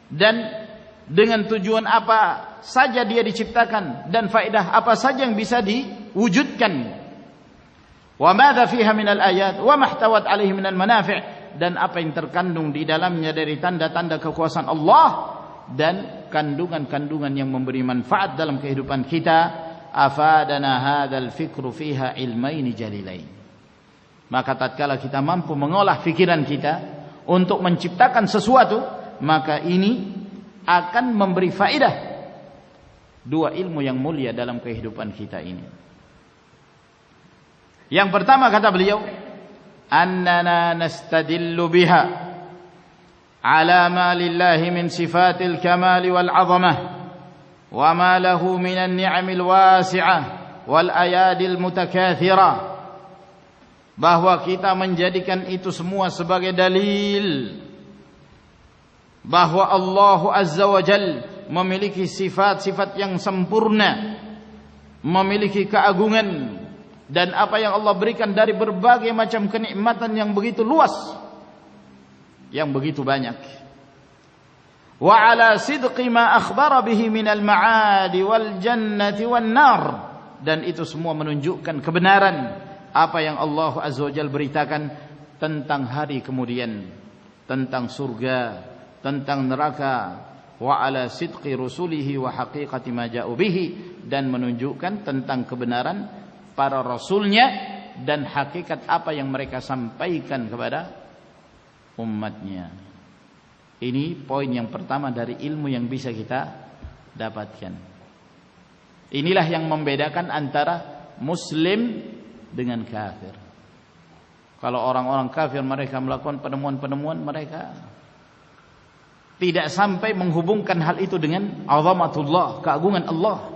dan dengan tujuan apa saja dia diciptakan dan faedah apa saja yang bisa diwujudkan. Wa madza fiha minal ayat wa mahtawat alaihi minal manafi', dan apa yang terkandung di dalamnya dari tanda-tanda kekuasaan Allah dan kandungan-kandungan yang memberi manfaat dalam kehidupan kita. Afadana hadzal fikru fiha ilmaini jalilain. Maka tatkala kita mampu mengolah pikiran kita untuk menciptakan sesuatu, maka ini akan memberi faedah dua ilmu yang mulia dalam kehidupan kita ini. Yang pertama kata beliau, annana nastadillu biha ala ma lillahi min sifatil kamali wal 'azamah wa ma lahu minan ni'amil wasi'ah wal ayadil mutakatsirah. Bahwa kita menjadikan itu semua sebagai dalil bahwa Allah Azza wa Jalla memiliki sifat-sifat yang sempurna, memiliki keagungan, dan apa yang Allah berikan dari berbagai macam kenikmatan yang begitu luas, yang begitu banyak. Wa ala sidqi ma akhbara bihi minal ma'adi wal jannati wan nar, dan itu semua menunjukkan kebenaran apa yang Allah Azza wa Jalla beritakan tentang hari kemudian, tentang surga, tentang neraka. Wa ala sidqi rusulihi wa haqiqati ma ja'u bihi, dan menunjukkan tentang kebenaran para rasulnya dan hakikat apa yang mereka sampaikan kepada umatnya. Ini poin yang pertama dari ilmu yang bisa kita dapatkan. Inilah yang membedakan antara muslim dengan kafir. Kalau orang-orang kafir mereka melakukan penemuan-penemuan, mereka tidak sampai menghubungkan hal itu dengan azamatullah, keagungan Allah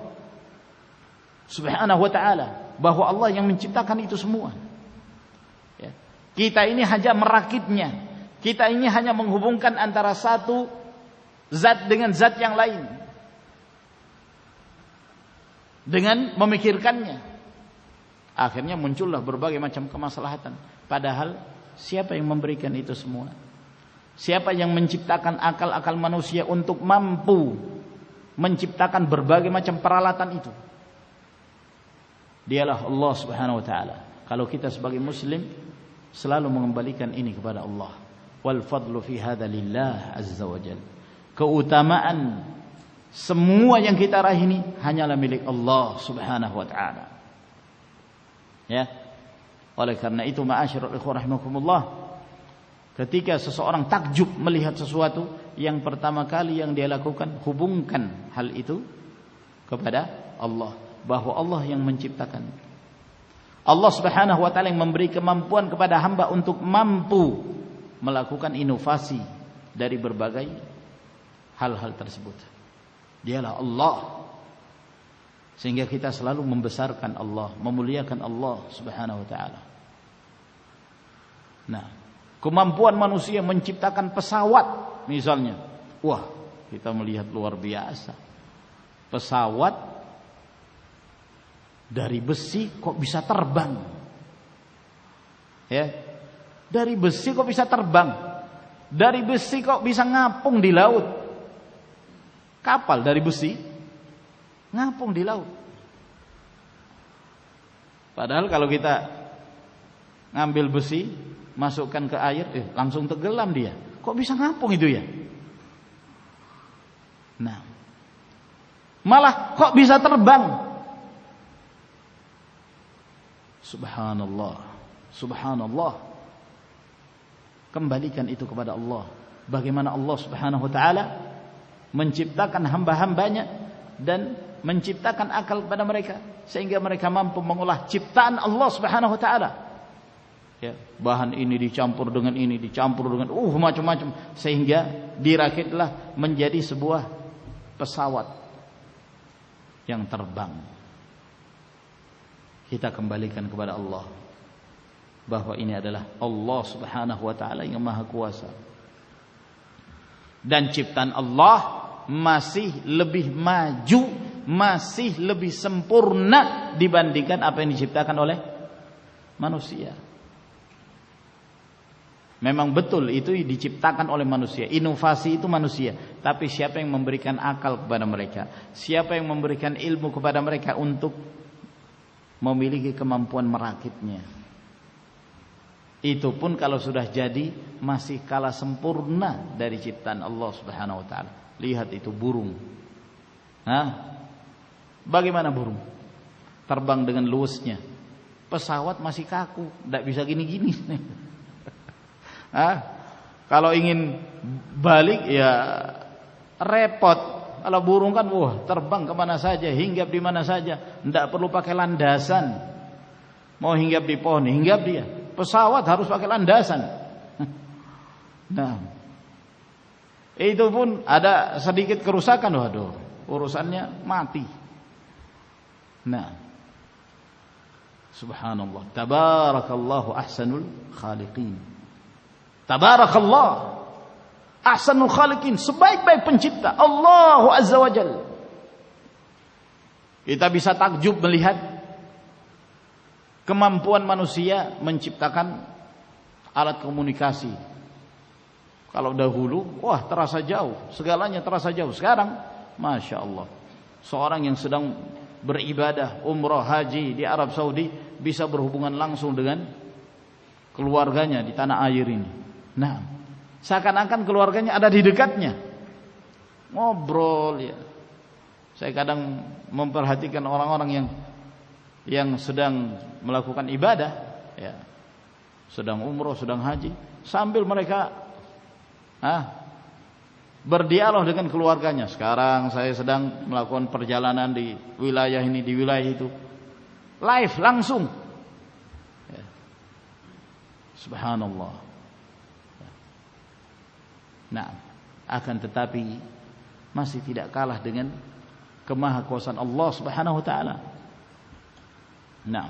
Subhanahu wa ta'ala, bahwa Allah yang menciptakan itu semua. Ya. Kita ini hanya merakitnya, kita ini hanya menghubungkan antara satu zat dengan zat yang lain dengan memikirkannya. Akhirnya muncullah berbagai macam kemaslahatan. Padahal siapa yang memberikan itu semua? Siapa yang menciptakan akal-akal manusia untuk mampu menciptakan berbagai macam peralatan itu? Dialah Allah Subhanahu wa ta'ala. Kalau kita sebagai muslim selalu mengembalikan ini kepada Allah. Wal fadlu fi hadza lillah azza wa jalla. Keutamaan semua yang kita raih ini hanyalah milik Allah Subhanahu wa ta'ala. Ya. Oleh karena itu ma'asyiral ikhwah rahimakumullah, ketika seseorang takjub melihat sesuatu, yang pertama kali yang dia lakukan, hubungkan hal itu kepada Allah, bahwa Allah yang menciptakan. Allah Subhanahu wa taala yang memberi kemampuan kepada hamba untuk mampu melakukan inovasi dari berbagai hal-hal tersebut. Dialah Allah. Sehingga kita selalu membesarkan Allah, memuliakan Allah Subhanahu wa taala. Nah, kemampuan manusia menciptakan pesawat misalnya. Wah, kita melihat luar biasa. Pesawat dari besi kok bisa terbang? Ya. Dari besi kok bisa terbang? Dari besi kok bisa ngapung di laut? Kapal dari besi ngapung di laut. Padahal kalau kita ngambil besi, masukkan ke air, langsung tenggelam dia. Kok bisa ngapung itu ya? Nah, malah kok bisa terbang? Subhanallah, subhanallah. Kembalikan itu kepada Allah. Bagaimana Allah Subhanahu wa taala menciptakan hamba-hambanya dan menciptakan akal kepada mereka sehingga mereka mampu mengolah ciptaan Allah Subhanahu wa taala. Ya, bahan ini dicampur dengan ini, dicampur dengan macam-macam sehingga dirakitlah menjadi sebuah pesawat yang terbang. Kita kembalikan kepada Allah bahwa ini adalah Allah Subhanahu wa taala yang Maha Kuasa. Dan ciptaan Allah masih lebih maju, masih lebih sempurna dibandingkan apa yang diciptakan oleh manusia. Memang betul itu diciptakan oleh manusia, inovasi itu manusia, tapi siapa yang memberikan akal kepada mereka? Siapa yang memberikan ilmu kepada mereka untuk memiliki kemampuan merakitnya? Itu pun kalau sudah jadi masih kalah sempurna dari ciptaan Allah Subhanahu wa taala. Lihat itu burung. Bagaimana burung? Terbang dengan luwesnya. Pesawat masih kaku, tidak bisa gini-gini. Kalau ingin balik ya repot. Kalau burung kan terbang kemana saja, hinggap di mana saja, tidak perlu pakai landasan. Mau hinggap di pohon, hinggap dia. Pesawat harus pakai landasan. Nah, itu pun ada sedikit kerusakan, waduh, urusannya mati. Nah, subhanallah, tabarakallahu ahsanul khaliqin. Tabarakallah ahsanul khaliqin, sebaik-baik pencipta Allah Azza wa Jalla. Kita bisa takjub melihat kemampuan manusia menciptakan alat komunikasi. Kalau dahulu, terasa jauh, segalanya terasa jauh. Sekarang, Masya Allah, seorang yang sedang beribadah, umrah, haji di Arab Saudi bisa berhubungan langsung dengan keluarganya di tanah air ini. Nah, seakan-akan keluarganya ada di dekatnya, ngobrol ya. Saya kadang memperhatikan orang-orang yang sedang melakukan ibadah, ya, sedang umroh, sedang haji, sambil mereka berdialog dengan keluarganya. Sekarang saya sedang melakukan perjalanan di wilayah ini, di wilayah itu, live langsung. Ya. Subhanallah. Nah, akan tetapi masih tidak kalah dengan kemahakuasaan Allah Subhanahu wa taala. Nah,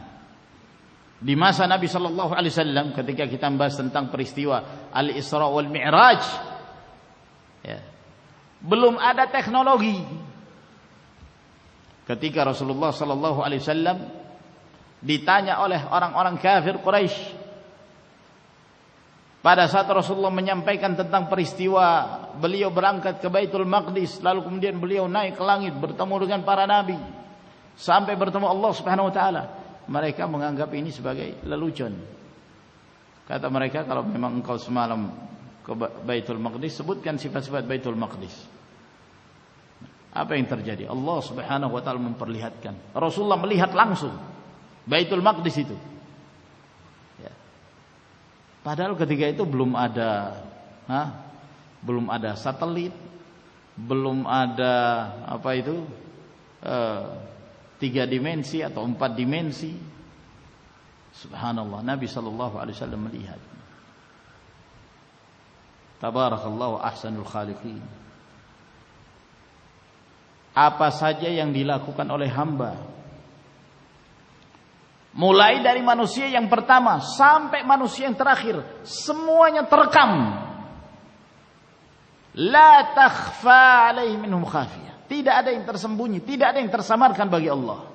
di masa Nabi sallallahu alaihi wasallam ketika kita membahas tentang peristiwa Al-Isra wal Mi'raj, ya, belum ada teknologi. Ketika Rasulullah sallallahu alaihi wasallam ditanya oleh orang-orang kafir Quraisy, pada saat Rasulullah menyampaikan tentang peristiwa beliau berangkat ke Baitul Maqdis, lalu kemudian beliau naik ke langit bertemu dengan para nabi sampai bertemu Allah Subhanahu wa taala, mereka menganggap ini sebagai lelucon. Kata mereka, kalau memang engkau semalam ke Baitul Maqdis, sebutkan sifat-sifat Baitul Maqdis. Apa yang terjadi? Allah Subhanahu wa taala memperlihatkan. Rasulullah melihat langsung. Baitul Maqdis itu. Ya. Padahal ketika itu belum ada satelit, belum ada apa itu 3 dimensi atau 4 dimensi. Subhanallah, Nabi sallallahu alaihi wasallam melihat. Tabarakallahu ahsanul khaliqin. Apa saja yang dilakukan oleh hamba, mulai dari manusia yang pertama sampai manusia yang terakhir, semuanya terekam. La takhfa alaihi minhum khafiyah. Tidak ada yang tersembunyi, tidak ada yang tersamarkan bagi Allah.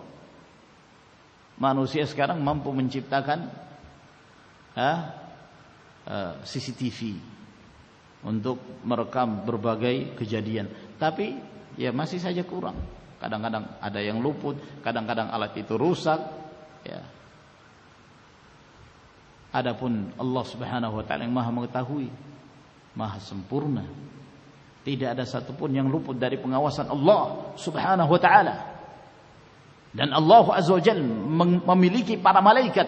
Manusia sekarang mampu menciptakan CCTV untuk merekam berbagai kejadian, tapi ya masih saja kurang. Kadang-kadang ada yang luput, kadang-kadang alat itu rusak. Ya. Adapun Allah Subhanahu wa taala yang Maha mengetahui, Maha sempurna. Tidak ada satupun yang luput dari pengawasan Allah Subhanahu wa taala. Dan Allah Azza wa Jalla memiliki para malaikat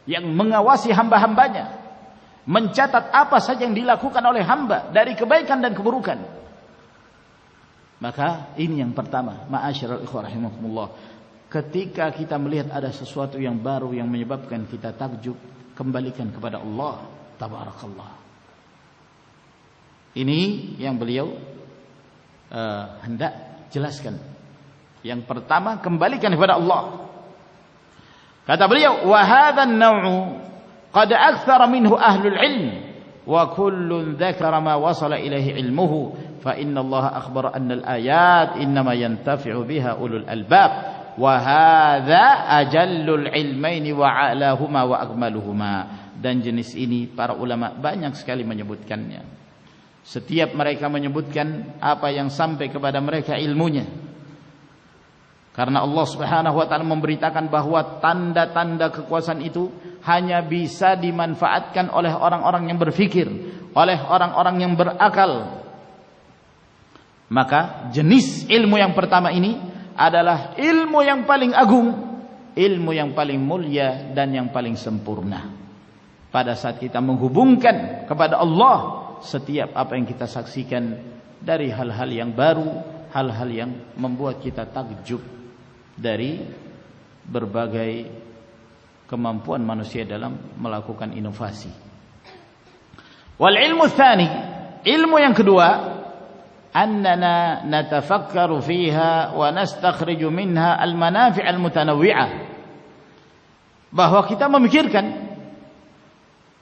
yang mengawasi hamba-hambanya, mencatat apa saja yang dilakukan oleh hamba dari kebaikan dan keburukan. Maka ini yang pertama, ma'asyiral ikhwah rahimakumullah. Ketika kita melihat ada sesuatu yang baru yang menyebabkan kita takjub, kembalikan kepada Allah tabarakallah. Ini yang beliau hendak jelaskan. Yang pertama, kembalikan kepada Allah. Kata beliau, wa hadzal naw'u qad aktsara minhu ahlul ilm wa kullun dzakara ma wasala ilaihi ilmuhu fa inna Allah akhbara anna al-ayat innama yantafi'u biha ulul albab wa hadza ajallul ilmaini wa a'lahuma wa akmaluhuma. Dan jenis ini para ulama banyak sekali menyebutkannya. Setiap mereka menyebutkan apa yang sampai kepada mereka ilmunya. Karena Allah Subhanahu wa taala memberitakan bahwa tanda-tanda kekuasaan itu hanya bisa dimanfaatkan oleh orang-orang yang berfikir, oleh orang-orang yang berakal. Maka jenis ilmu yang pertama ini adalah ilmu yang paling agung, ilmu yang paling mulia dan yang paling sempurna. Pada saat kita menghubungkan kepada Allah setiap apa yang kita saksikan dari hal-hal yang baru, hal-hal yang membuat kita takjub dari berbagai kemampuan manusia dalam melakukan inovasi. Wal ilmu tsani, ilmu yang kedua, annana natafakkaru fiha wa nastakhriju minha al-manafi' al-mutanawwi'ah. Bahwa kita memikirkan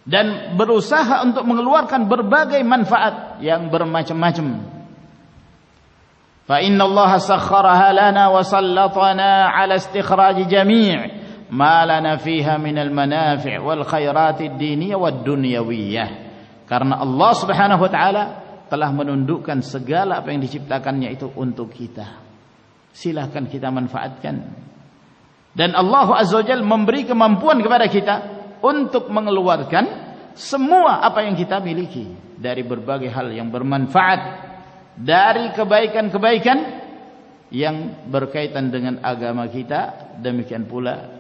dan berusaha untuk mengeluarkan berbagai manfaat yang bermacam-macam. Fa inna Allah sakhkharaha lana wa sallatana ala istikhraj jami' ma lana fiha minal manafi' wal khairati ad-diniyah wad dunyawiyah. Karena Allah Subhanahu wa taala telah menundukkan segala apa yang diciptakannya itu untuk kita. Silahkan kita manfaatkan. Dan Allah Azza wa Jalla memberi kemampuan kepada kita untuk mengeluarkan semua apa yang kita miliki dari berbagai hal yang bermanfaat, dari kebaikan-kebaikan yang berkaitan dengan agama kita, demikian pula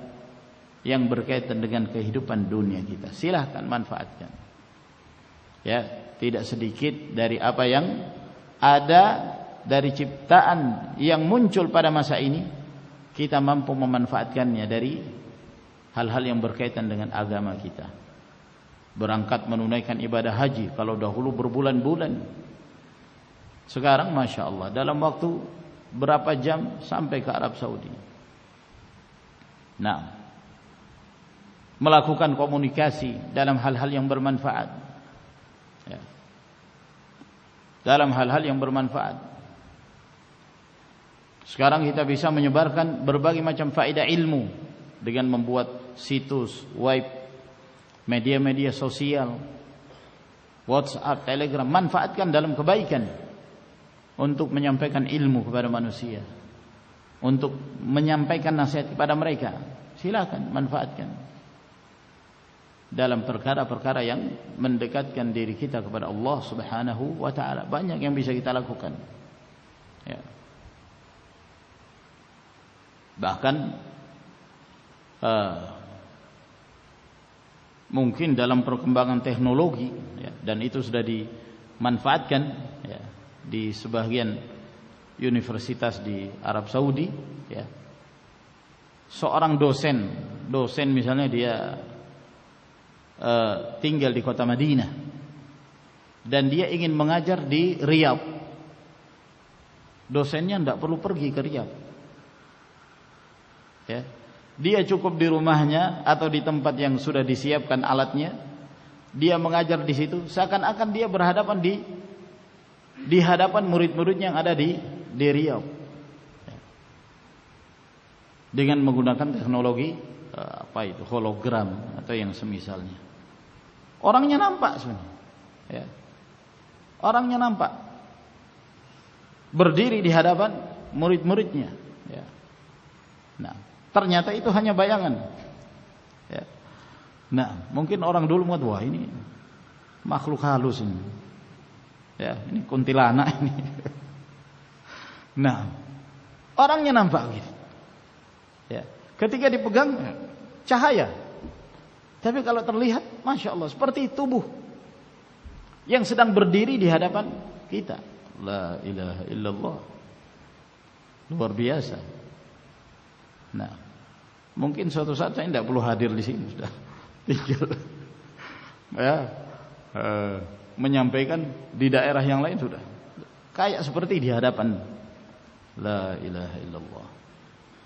yang berkaitan dengan kehidupan dunia kita. Silahkan manfaatkan. Ya, tidak sedikit dari apa yang ada dari ciptaan yang muncul pada masa ini, kita mampu memanfaatkannya dari hal-hal yang berkaitan dengan agama kita. Berangkat menunaikan ibadah haji, kalau dahulu berbulan-bulan, sekarang Masya Allah dalam waktu berapa jam sampai ke Arab Saudi. Nah, melakukan komunikasi dalam hal-hal yang bermanfaat ya. Dalam hal-hal yang bermanfaat. Sekarang kita bisa menyebarkan berbagai macam faedah ilmu dengan membuat situs, web, media-media sosial, WhatsApp, Telegram. Manfaatkan dalam kebaikan untuk menyampaikan ilmu kepada manusia, untuk menyampaikan nasihat kepada mereka. Silakan manfaatkan dalam perkara-perkara yang mendekatkan diri kita kepada Allah Subhanahu wa taala. Banyak yang bisa kita lakukan ya. Bahkan mungkin dalam perkembangan teknologi ya, dan itu sudah dimanfaatkan ya, di sebagian universitas di Arab Saudi ya. Seorang dosen misalnya dia tinggal di kota Madinah dan dia ingin mengajar di Riyadh. Dosennya tidak perlu pergi ke Riyadh ya. Dia cukup di rumahnya atau di tempat yang sudah disiapkan alatnya. Dia mengajar di situ seakan-akan dia berhadapan di hadapan murid-muridnya yang ada di Riyadh. Dengan menggunakan teknologi hologram atau yang semisalnya. Orangnya nampak sebenarnya. Ya. Orangnya nampak. Berdiri di hadapan murid-muridnya. Ya. Nah, ternyata itu hanya bayangan. Ya. Nah, mungkin orang dulu mengatakan, wah ini makhluk halus ini. Ya, ini kuntilanak ini. Nah, orangnya nampak gitu. Ya. Ketika dipegang cahaya. Tapi kalau terlihat, Masya Allah, seperti tubuh yang sedang berdiri di hadapan kita. La ilaha illallah. Luar biasa. Nah, mungkin suatu saat saya tidak perlu hadir di sini, sudah tinggal ya, menyampaikan di daerah yang lain sudah kayak seperti di hadapan. La ilaha illallah.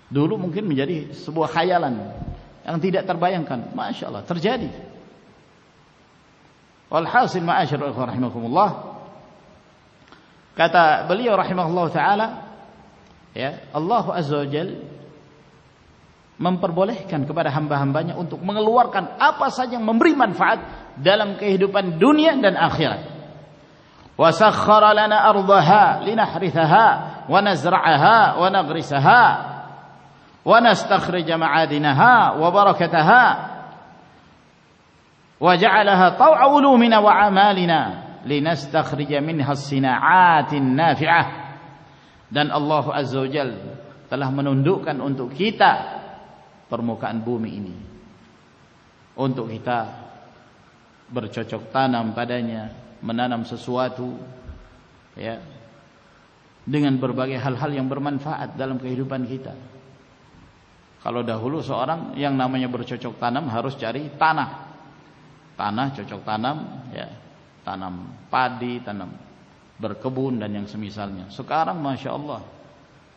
Dulu mungkin menjadi sebuah khayalan yang tidak terbayangkan. Masya Allah, terjadi. Walhasil ma'asyarul ikhwan rahimakumullah, kata beliau rahimahullah ta'ala ya, Allah azza wa jalla memperbolehkan kepada hamba-hambanya untuk mengeluarkan apa saja yang memberi manfaat dalam kehidupan dunia dan akhirat. Wa sakhkhara lana ardaha linahrithaha wa nazra'aha wa nagrisaha wa nastakhrij ma'adinaha wa barakataha wa ja'alaha taw'a ulumina wa amalina linastakhrij minha as-sina'atin nafi'ah. Dan Allah azza wa jalla telah menundukkan untuk kita permukaan bumi ini untuk kita bercocok tanam padanya, menanam sesuatu ya, dengan berbagai hal-hal yang bermanfaat dalam kehidupan kita. Kalau dahulu seorang yang namanya bercocok tanam harus cari tanah cocok tanam ya, tanam padi, tanam berkebun dan yang semisalnya. Sekarang Masya Allah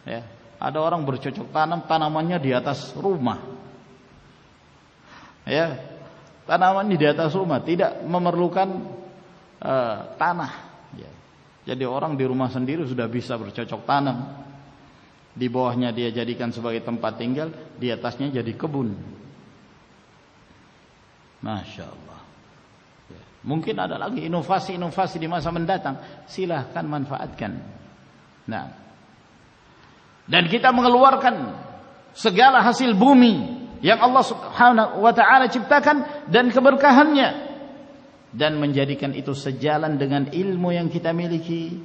ya, ada orang bercocok tanam, tanamannya di atas rumah. Ya, tanamannya di atas rumah, tidak memerlukan tanah. Ya. Jadi orang di rumah sendiri sudah bisa bercocok tanam. Di bawahnya dia jadikan sebagai tempat tinggal, di atasnya jadi kebun. Masya Allah. Ya. Mungkin ada lagi inovasi-inovasi di masa mendatang. Silahkan manfaatkan. Nah, dan kita mengeluarkan segala hasil bumi yang Allah subhanahu wa ta'ala ciptakan dan keberkahannya, dan menjadikan itu sejalan dengan ilmu yang kita miliki,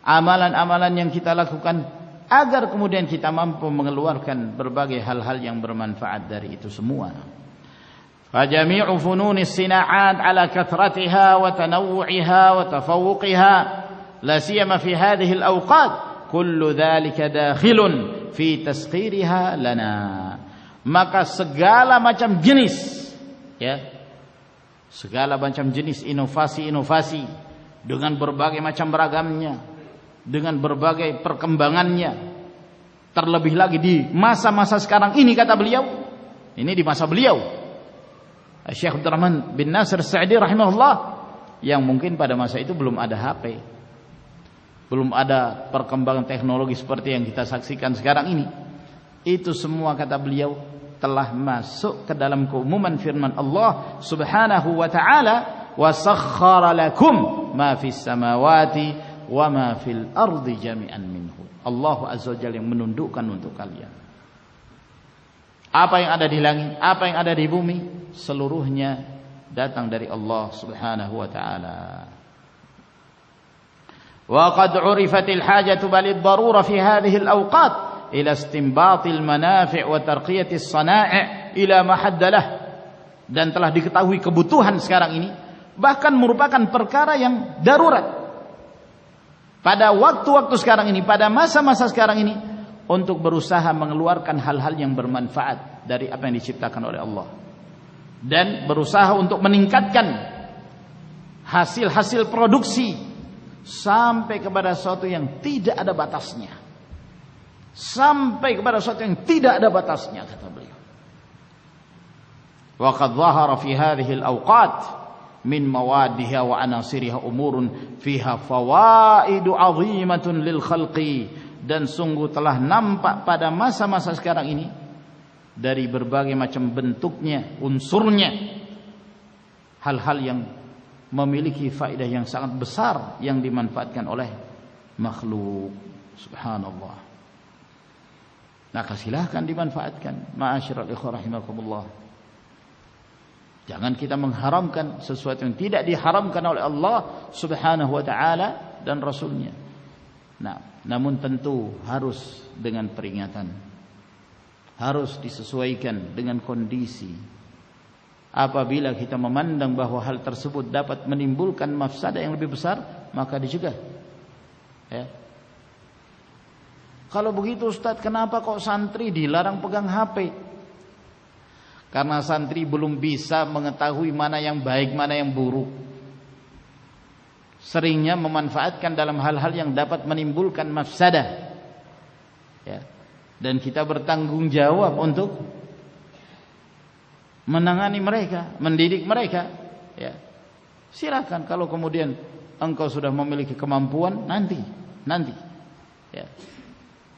amalan-amalan yang kita lakukan, agar kemudian kita mampu mengeluarkan berbagai hal-hal yang bermanfaat dari itu semua. Fajami'u fununis sina'at ala kathratiha wa tanawwu'iha wa tafawwuqiha la siyama fi hadhihi al-awqat kullu dhalika dakhilun fi tasghiriha lana. Maka segala macam jenis ya, segala macam jenis inovasi-inovasi dengan berbagai macam beragamnya, dengan berbagai perkembangannya, terlebih lagi di masa-masa sekarang ini, kata beliau, ini di masa beliau Syekh Abdurrahman bin Nasir Sa'di rahimahullah, yang mungkin pada masa itu belum ada HP, belum ada perkembangan teknologi seperti yang kita saksikan sekarang ini. Itu semua, kata beliau, telah masuk ke dalam keumuman firman Allah subhanahu wa ta'ala, wa sakhkhara lakum ma fis samawati wa ma fil ardi jami'an minhu. Allah azza wa jalla yang menundukkan untuk kalian apa yang ada di langit, apa yang ada di bumi, seluruhnya datang dari Allah subhanahu wa ta'ala. Wa qad 'urifatil hajatu balid darura fi hadhihi al-awqat ila istinbatil manafi' wa tarqiyatis sana'i' ila ma haddalah, dan telah diketahui kebutuhan sekarang ini, bahkan merupakan perkara yang darurat pada waktu-waktu sekarang ini, pada masa-masa sekarang ini, untuk berusaha mengeluarkan hal-hal yang bermanfaat dari apa yang diciptakan oleh Allah, dan berusaha untuk meningkatkan hasil-hasil produksi sampai kepada sesuatu yang tidak ada batasnya, sampai kepada sesuatu yang tidak ada batasnya, kata beliau. Wa qad dhahara fi hadhihi al-awqat min mawadiha wa anasiriha umurun fiha fawaidu 'azimatun lil khalqi, dan sungguh telah nampak pada masa-masa sekarang ini dari berbagai macam bentuknya, unsurnya, hal-hal yang memiliki faedah yang sangat besar yang dimanfaatkan oleh makhluk. Subhanallah. Maka silahkan dimanfaatkan, ma'asyiral ikhwah rahimakumullah. Jangan kita mengharamkan sesuatu yang tidak diharamkan oleh Allah Subhanahu wa ta'ala dan Rasulnya. Nah, namun tentu harus dengan peringatan, harus disesuaikan dengan kondisi. Apabila kita memandang bahwa hal tersebut dapat menimbulkan mafsadah yang lebih besar, maka dicegah. Ya. Kalau begitu Ustaz, kenapa kok santri dilarang pegang HP? Karena santri belum bisa mengetahui mana yang baik, mana yang buruk. Seringnya memanfaatkan dalam hal-hal yang dapat menimbulkan mafsadah. Ya. Dan kita bertanggung jawab untuk menangani mereka, mendidik mereka. Ya. Silakan kalau kemudian engkau sudah memiliki kemampuan, nanti. Ya.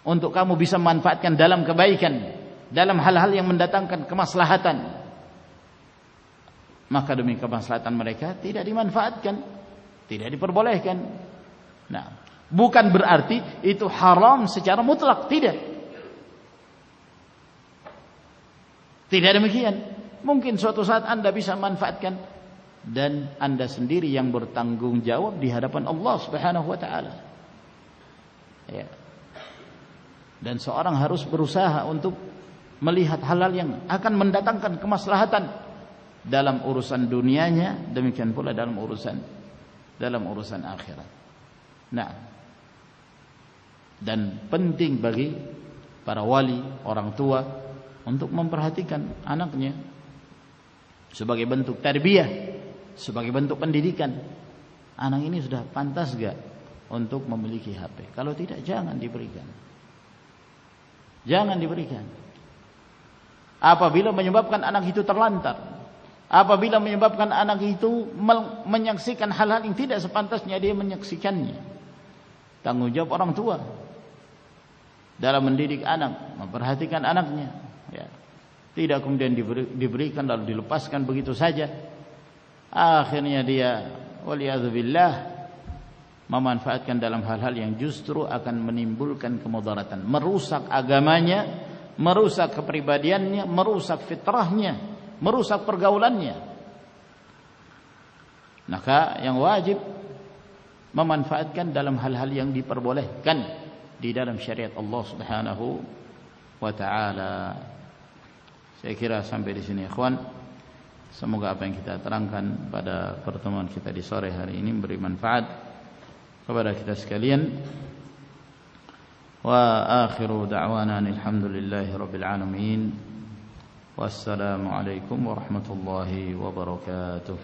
Untuk kamu bisa memanfaatkan dalam kebaikan, dalam hal-hal yang mendatangkan kemaslahatan, maka demi kemaslahatan mereka tidak dimanfaatkan, tidak diperbolehkan. Nah, bukan berarti itu haram secara mutlak, tidak demikian. Mungkin suatu saat Anda bisa manfaatkan, dan Anda sendiri yang bertanggung jawab di hadapan Allah Subhanahu wa ta'ala. Ya. Dan seorang harus berusaha untuk melihat hal-hal yang akan mendatangkan kemaslahatan dalam urusan dunianya, demikian pula dalam urusan akhirat. Nah, dan penting bagi para wali, orang tua, untuk memperhatikan anaknya sebagai bentuk tarbiyah, sebagai bentuk pendidikan. Anak ini sudah pantas gak untuk memiliki HP? Kalau tidak, jangan diberikan. Apabila menyebabkan anak itu terlantar, apabila menyebabkan anak itu menyaksikan hal-hal yang tidak sepantasnya dia menyaksikannya, tanggung jawab orang tua dalam mendidik anak, memperhatikan anaknya. Ya. Tidak kemudian diberikan lalu dilepaskan begitu saja. Akhirnya dia waliyadzubillah memanfaatkan dalam hal-hal yang justru akan menimbulkan kemudaratan, merusak agamanya, merusak kepribadiannya, merusak fitrahnya, merusak pergaulannya. Maka yang wajib memanfaatkan dalam hal-hal yang diperbolehkan di dalam syariat Allah Subhanahu wa ta'ala. Saya kira sampai di sini ikhwan. Semoga apa yang kita terangkan pada pertemuan kita di sore hari ini memberi manfaat kepada kita sekalian. Wa akhiru da'wana alhamdulillahi rabbil alamin. Wassalamu alaikum warahmatullahi wabarakatuh.